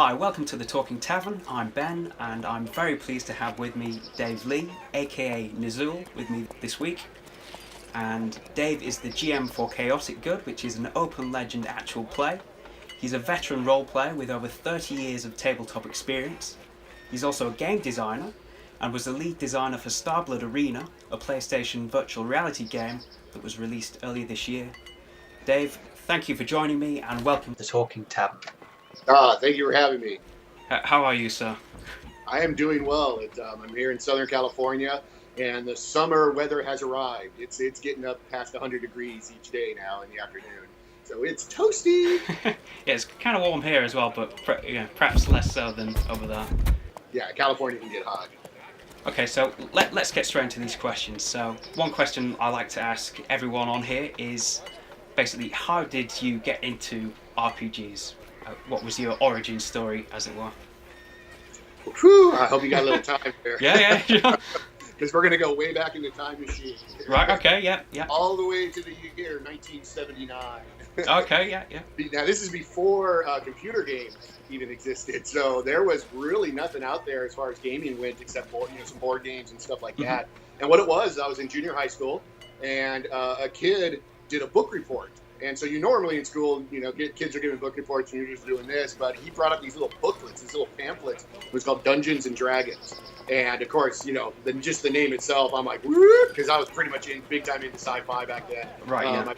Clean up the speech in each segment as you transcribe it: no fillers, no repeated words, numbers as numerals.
Hi, welcome to the Talking Tavern. I'm Ben, and I'm very pleased to have with me Dave Lee, aka Nizuul, with me this week. And Dave is the GM for Chaotic Good, which is an open legend actual play. He's a veteran role player with over 30 years of tabletop experience. He's also a game designer and was the lead designer for Starblood Arena, a PlayStation virtual reality game that was released earlier this year. Dave, thank you for joining me and welcome to the Talking Tavern. Thank you for having me. How are you, sir? I am doing well. I'm here in Southern California, and the summer weather has arrived. It's getting up past 100 degrees each day now in the afternoon, so it's toasty. Yeah, it's kind of warm here as well, but perhaps less so than over there. Yeah, California can get hot. Okay, so let's get straight into these questions. So one question I like to ask everyone on here is basically, how did you get into RPGs? What was your origin story, as it were? Whew, I hope you got a little time there. Yeah. Because we're going to go way back in the time machine. Right, okay, yeah. All the way to the year 1979. Okay, yeah. Now, this is before computer games even existed, so there was really nothing out there as far as gaming went except some board games and stuff like that. And what it was, I was in junior high school, and a kid did a book report. And so you normally in school, kids are giving book reports and you're just doing this, but he brought up these little booklets, these little pamphlets. It was called Dungeons and Dragons. And of course, just the name itself, I'm like, woo, because I was pretty much big time into sci-fi back then. Right, yeah.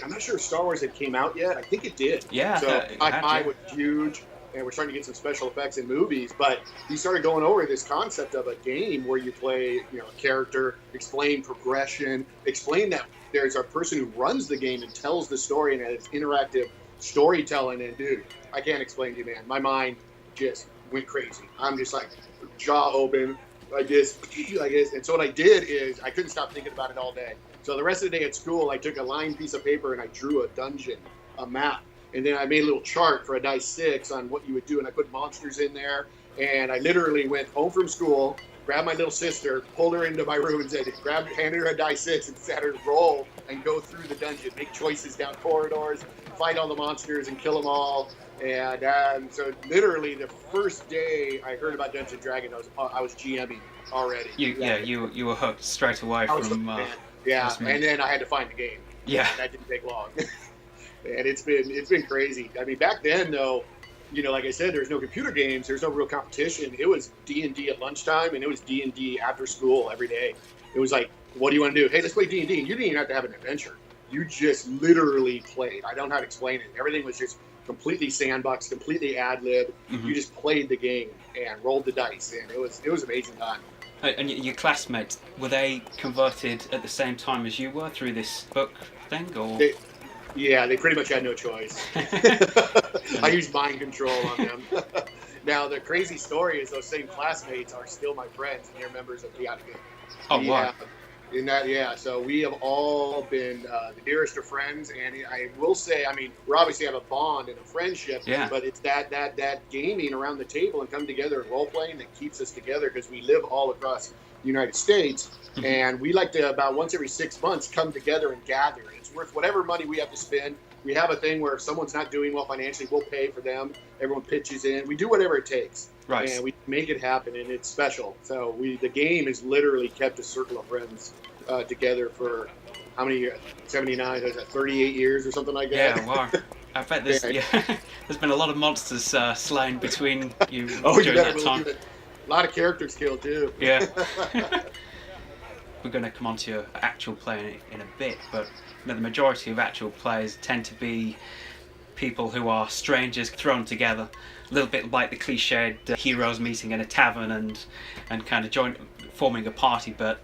I'm not sure if Star Wars had came out yet. I think it did. Yeah. So sci-fi was huge, and we're starting to get some special effects in movies, but he started going over this concept of a game where you play, a character, explain progression, explain that there's a person who runs the game and tells the story, and it's interactive storytelling. And dude, I can't explain to you, man. My mind just went crazy. I'm just like jaw open, like this. And so what I did is I couldn't stop thinking about it all day. So the rest of the day at school, I took a lined piece of paper and I drew a dungeon, a map. And then I made a little chart for a dice 6 on what you would do. And I put monsters in there. And I literally went home from school, grabbed my little sister, pulled her into my room and handed her a dice 6 and sat her to roll and go through the dungeon, make choices down corridors, fight all the monsters and kill them all. And so literally the first day I heard about Dungeons & Dragons, I was GMing already. You were hooked straight away from... Yeah, and then I had to find the game. Yeah. And that didn't take long. And it's been crazy. I mean, back then, though, like I said, there's no computer games. There's no real competition. It was D&D at lunchtime, and it was D&D after school every day. It was like, what do you want to do? Hey, let's play D&D. And you didn't even have to have an adventure. You just literally played. I don't know how to explain it. Everything was just completely sandbox, completely ad-lib. Mm-hmm. You just played the game and rolled the dice, and it was amazing time. And your classmates, were they converted at the same time as you were through this book thing, or...? They pretty much had no choice. I used mind control on them. Now, the crazy story is those same classmates are still my friends, and they're members of Chaotic Good. Oh, wow. So we have all been the dearest of friends, and I will say, I mean, we obviously have a bond and a friendship, but it's that gaming around the table and come together and role-playing that keeps us together, because we live all across the United States, and we like to, about once every 6 months, come together and gather. It's worth whatever money we have to spend. We have a thing where if someone's not doing well financially, we'll pay for them. Everyone pitches in. We do whatever it takes. Right. And we make it happen, and it's special. So the game has literally kept a circle of friends together for how many years? 79, is that 38 years or something like that? Yeah, wow. I bet there's been a lot of monsters slain between you during that time. A lot of characters killed, too. Yeah. We're going to come on to your actual play in a bit, but the majority of actual players tend to be people who are strangers thrown together, a little bit like the cliched heroes meeting in a tavern and kind of forming a party. But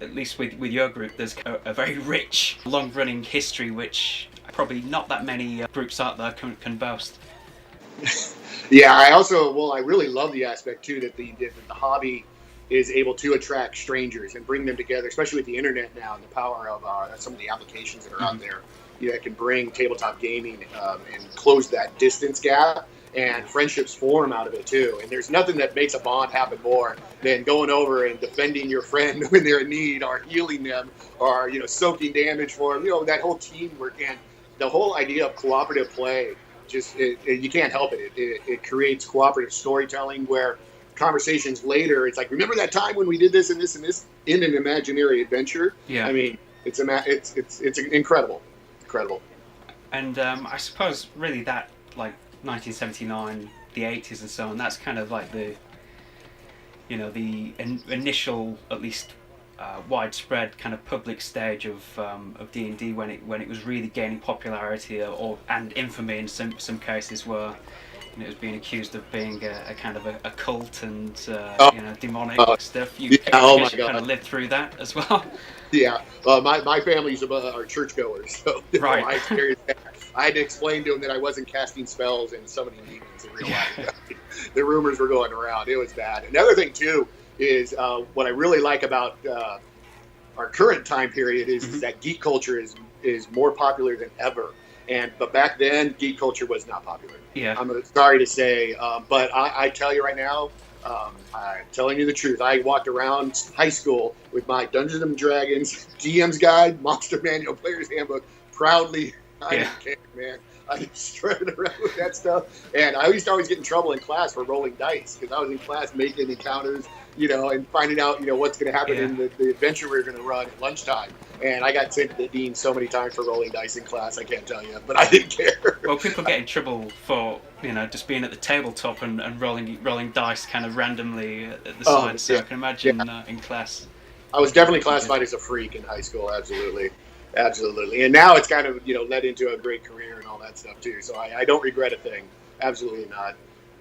at least with your group, there's a very rich, long-running history, which probably not that many groups out there can boast. Yeah, I really love the aspect too that the hobby is able to attract strangers and bring them together, especially with the internet now and the power of some of the applications that are out there. That can bring tabletop gaming and close that distance gap, and friendships form out of it too. And there's nothing that makes a bond happen more than going over and defending your friend when they're in need, or healing them, or soaking damage for them. That whole teamwork and the whole idea of cooperative play You can't help it. It creates cooperative storytelling where conversations later, it's like, remember that time when we did this and this and this in an imaginary adventure? Yeah. I mean, it's incredible. Incredible. And I suppose really that, like 1979, the 80s and so on, that's kind of like the initial, at least widespread kind of public stage of D&D when it was really gaining popularity and infamy in some cases where it was being accused of being a kind of a cult and demonic stuff. I guess you kind of lived through that as well. Yeah, my family's are churchgoers, so right. I experienced that. I had to explain to them that I wasn't casting spells and summoning demons in real life. The rumors were going around. It was bad. Another thing too is what I really like about our current time period is that geek culture is more popular than ever. But back then, geek culture was not popular. Yeah. I'm sorry to say, but I tell you right now, I'm telling you the truth. I walked around high school with my Dungeons and Dragons DM's Guide, Monster Manual, Player's Handbook, proudly. I didn't care, man. I just strutted around with that stuff. And I used to always get in trouble in class for rolling dice because I was in class making encounters, and finding out, what's going to happen in the adventure we were going to run at lunchtime. And I got sent to the dean so many times for rolling dice in class, I can't tell you, but I didn't care. Well, people get in trouble for, just being at the tabletop and rolling dice kind of randomly at the side, so I can imagine in class. I was definitely classified as a freak in high school, absolutely. Absolutely. And now it's kind of, led into a great career and all that stuff too. So I don't regret a thing. Absolutely not.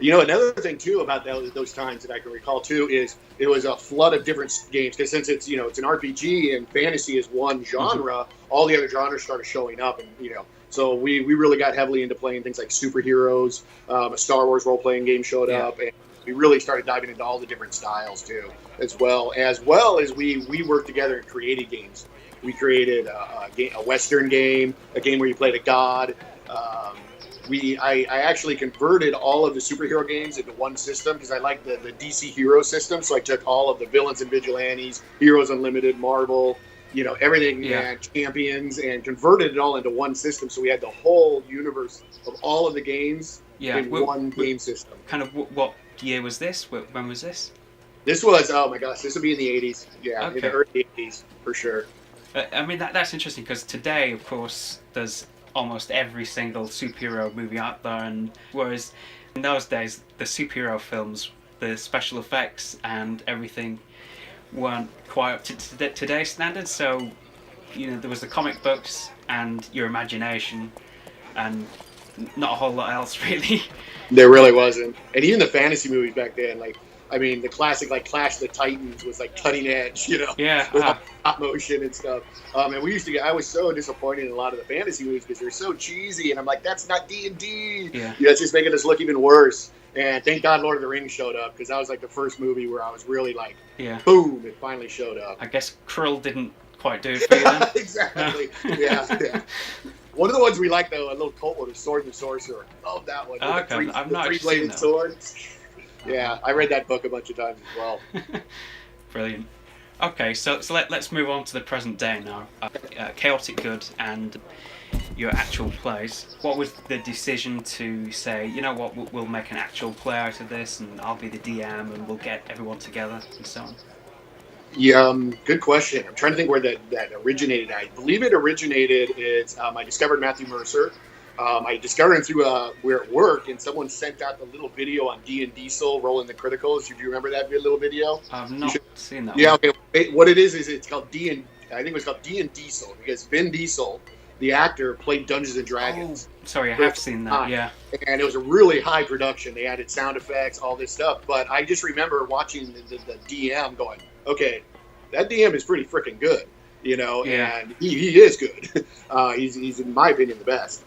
Another thing too about those times that I can recall too is it was a flood of different games because since it's, it's an RPG and fantasy is one genre, all the other genres started showing up and, so we really got heavily into playing things like superheroes, a Star Wars role-playing game showed up, and we really started diving into all the different styles too, as well as we worked together and created games. We created a Western game, a game where you played a god. I actually converted all of the superhero games into one system because I like the DC Hero system. So I took all of the Villains and Vigilantes, Heroes Unlimited, Marvel, everything, and Champions, and converted it all into one system. So we had the whole universe of all of the games in one game system. Kind of what year was this? When was this? This was, oh my gosh, this would be in the 80s. Yeah, in the early 80s, for sure. I mean, that's interesting because today, of course, there's almost every single superhero movie out there, and whereas in those days, the superhero films, the special effects and everything weren't quite up to today's standards. So, there was the comic books and your imagination, and not a whole lot else, really. There really wasn't. And even the fantasy movies back then, the classic, Clash of the Titans was, cutting edge, Yeah. With stop motion and stuff. And I was so disappointed in a lot of the fantasy movies because they're so cheesy. And I'm like, that's not D&D. Yeah. It's just making us look even worse. And thank God Lord of the Rings showed up because that was, the first movie where I was really boom, it finally showed up. I guess Krull didn't quite do it for you then. Exactly. Yeah. One of the ones we liked, though, a little cult one, was Sword and Sorcerer. Love that one. Okay, I've not actually seen that. Swords. Yeah, I read that book a bunch of times as well. Brilliant. Okay, so let's move on to the present day now. Chaotic Good and your actual plays. What was the decision to say, we'll make an actual play out of this, and I'll be the DM, and we'll get everyone together, and so on? Yeah, good question. I'm trying to think where that originated. I believe it originated I discovered Matthew Mercer. I discovered him through we're at work, and someone sent out the little video on Diesel rolling the criticals. Do you remember that little video? I've not seen that. Yeah, okay. What it is it's called I think it was called Diesel because Vin Diesel, the actor, played Dungeons and Dragons. Oh, sorry, I have seen that. Yeah, and it was a really high production. They added sound effects, all this stuff. But I just remember watching the DM, going, okay, that DM is pretty freaking good, and he is good. He's in my opinion the best.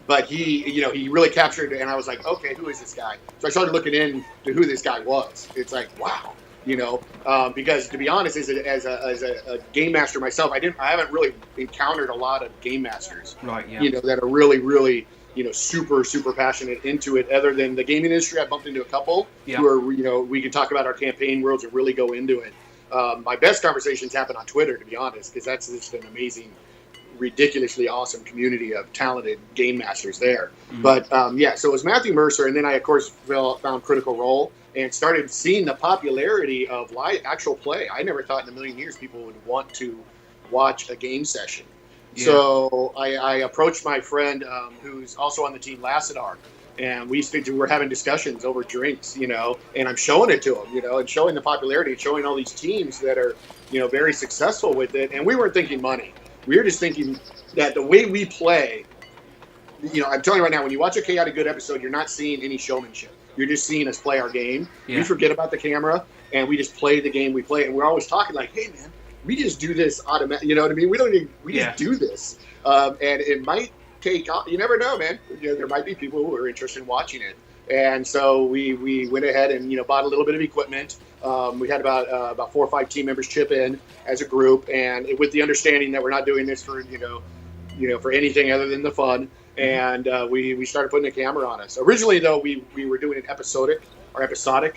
But he really captured it, and I was like, okay, who is this guy? So I started looking into who this guy was. It's like, wow, because to be honest, as a game master myself, I haven't really encountered a lot of game masters, right? Yeah. That are really, super, super passionate into it. Other than the gaming industry, I bumped into a couple who are, we can talk about our campaign worlds and really go into it. My best conversations happen on Twitter, to be honest, because that's just an amazing ridiculously awesome community of talented game masters there. Mm. But so it was Matthew Mercer, and then I, of course, found Critical Role and started seeing the popularity of actual play. I never thought in a million years people would want to watch a game session. Yeah. So I approached my friend who's also on the team, Lassidar, and we were having discussions over drinks, and I'm showing it to him, and showing the popularity, and showing all these teams that are, very successful with it. And we weren't thinking money. We were just thinking that the way we play, I'm telling you right now, when you watch a Chaotic Good episode, you're not seeing any showmanship. You're just seeing us play our game. Yeah. We forget about the camera, and we just play the game we play. And we're always talking like, hey, man, we just do this automatic. You know what I mean? We just do this. And it might take off. You never know, man. There might be people who are interested in watching it. And so we went ahead and, bought a little bit of equipment. We had about 4 or 5 team members chip in as a group, and with the understanding that we're not doing this for, for anything other than the fun. And we started putting a camera on us. Originally, though, we were doing it episodic, I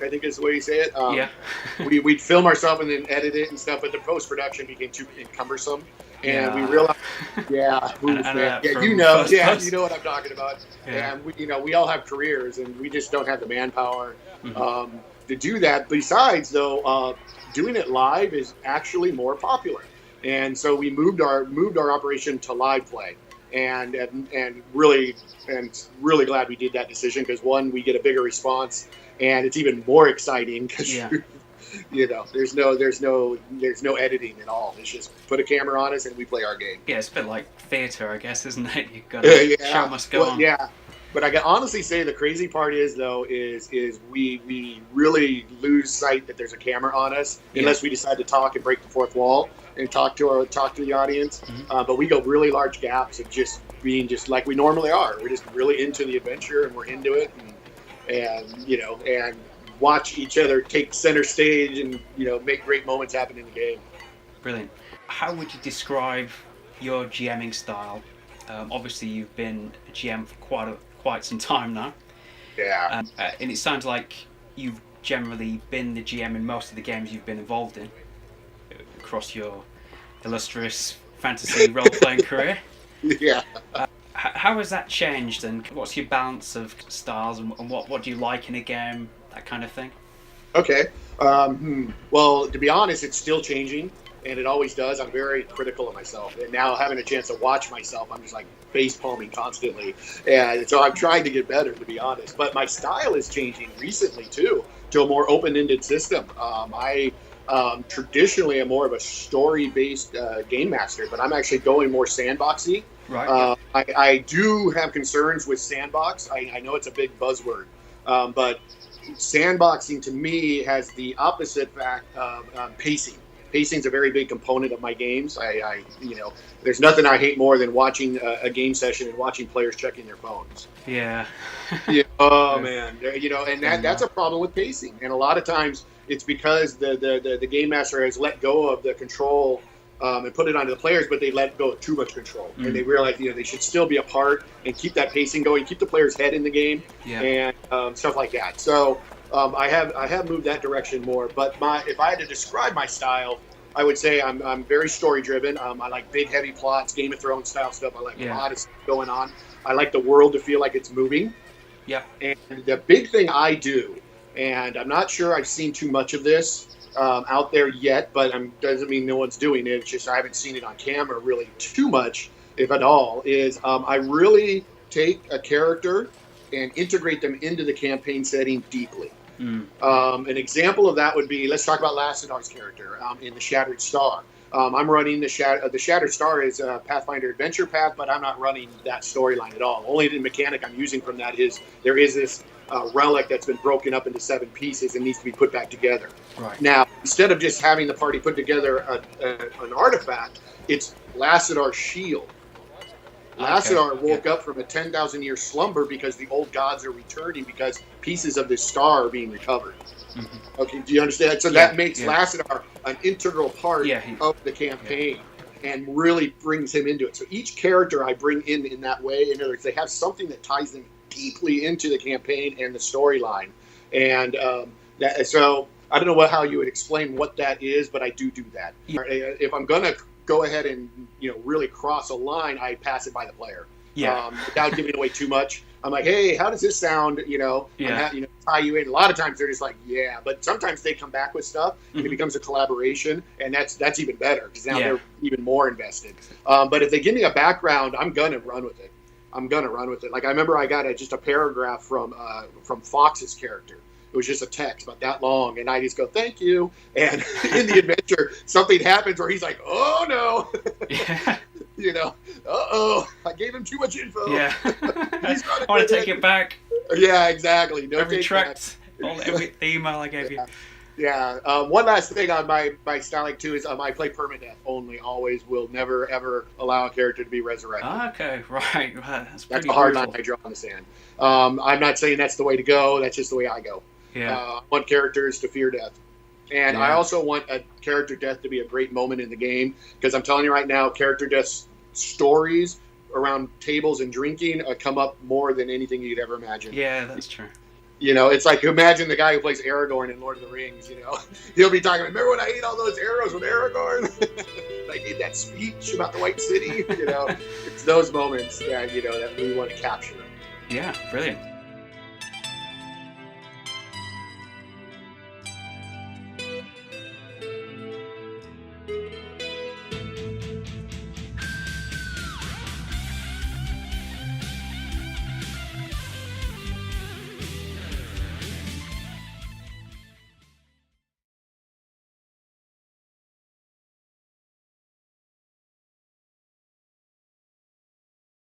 think is the way you say it. We'd film ourselves and then edit it and stuff, but the post-production became too cumbersome. And we realized, you know what I'm talking about. Yeah. And we all have careers, and we just don't have the manpower to do that. Besides, though, doing it live is actually more popular, and so we moved our operation to live play, and really glad we did that decision, because one, we get a bigger response, and it's even more exciting because there's no editing at all. It's just put a camera on us and we play our game. Yeah, it's a bit like theater, I guess, isn't it? You've got to show must go on. Yeah, but I can honestly say the crazy part is we really lose sight that there's a camera on us unless we decide to talk and break the fourth wall and talk to the audience. Mm-hmm. But we go really large gaps of just being just like we normally are. We're just really into the adventure, and we're into it, and watch each other take center stage and make great moments happen in the game. Brilliant. How would you describe your GMing style? Obviously, you've been a GM for quite some time now. Yeah. And it sounds like you've generally been the GM in most of the games you've been involved in across your illustrious fantasy role-playing career. Yeah. How has that changed, and what's your balance of styles, and what do you like in a game, that kind of thing? Okay. Well, to be honest, it's still changing, and it always does. I'm very critical of myself, and now having a chance to watch myself, I'm just like face palming constantly, and so I'm trying to get better, to be honest. But my style is changing recently too, to a more open-ended system. I traditionally am more of a story-based game master, but I'm actually going more sandboxy. Right. I do have concerns with sandbox. I know it's a big buzzword, but sandboxing to me has the opposite fact of pacing. Pacing is a very big component of my games. There's nothing I hate more than watching a game session and watching players checking their phones. Yeah. Man, that's a problem with pacing, and a lot of times it's because the game master has let go of the control and put it onto the players, but they let go of too much control, and they realize they should still be a part and keep that pacing going, keep the player's head in the game, and stuff like that. So I have moved that direction more. But if I had to describe my style, I would say I'm very story driven. I like big heavy plots, Game of Thrones style stuff. I like a lot of stuff going on. I like the world to feel like it's moving. Yeah. And the big thing I do, and I'm not sure I've seen too much of this out there yet, but doesn't mean no one's doing it. It's just I haven't seen it on camera really too much, if at all, is I really take a character and integrate them into the campaign setting deeply. An example of that would be, let's talk about Lassidar's character in the Shattered Star. I'm running the Shattered Star is a Pathfinder adventure path, but I'm not running that storyline at all. Only the mechanic I'm using from that is there is this relic that's been broken up into 7 pieces and needs to be put back together. Right. Now, instead of just having the party put together an artifact, it's Lassidar's shield. Lassidar woke up from a 10,000-year slumber because the old gods are returning because pieces of this star are being recovered. Mm-hmm. Okay, do you understand? So that makes Lassidar an integral part of the campaign and really brings him into it. So each character I bring in that way, in other words, they have something that ties them deeply into the campaign and the storyline. And so I don't know how you would explain what that is, but I do that. If I'm going to go ahead and really cross a line, I pass it by the player. Yeah. Without giving away too much. I'm like, hey, how does this sound? Yeah. Tie you in. A lot of times they're just like, yeah, but sometimes they come back with stuff and it becomes a collaboration, and that's even better because now they're even more invested. But if they give me a background, I'm gonna run with it. Like I remember I got just a paragraph from Fox's character. It was just a text about that long, and I just go, thank you. And in the adventure, something happens where he's like, oh no. Yeah. Uh-oh, I gave him too much info. Yeah. I want to take it back. Yeah, exactly. No, every tract, every email I gave you. Yeah. One last thing on my styling too is I play permadeath only. Always, will never ever allow a character to be resurrected. Okay, right. That's a hard line I draw in the sand. I'm not saying that's the way to go. That's just the way I go. Yeah. I want characters to fear death. And I also want a character death to be a great moment in the game, because I'm telling you right now, character death stories around tables and drinking come up more than anything you'd ever imagine. Yeah, that's true. It's like, imagine the guy who plays Aragorn in Lord of the Rings, He'll be talking, remember when I ate all those arrows with Aragorn? I did that speech about the White City, It's those moments that, that we want to capture. Yeah, brilliant.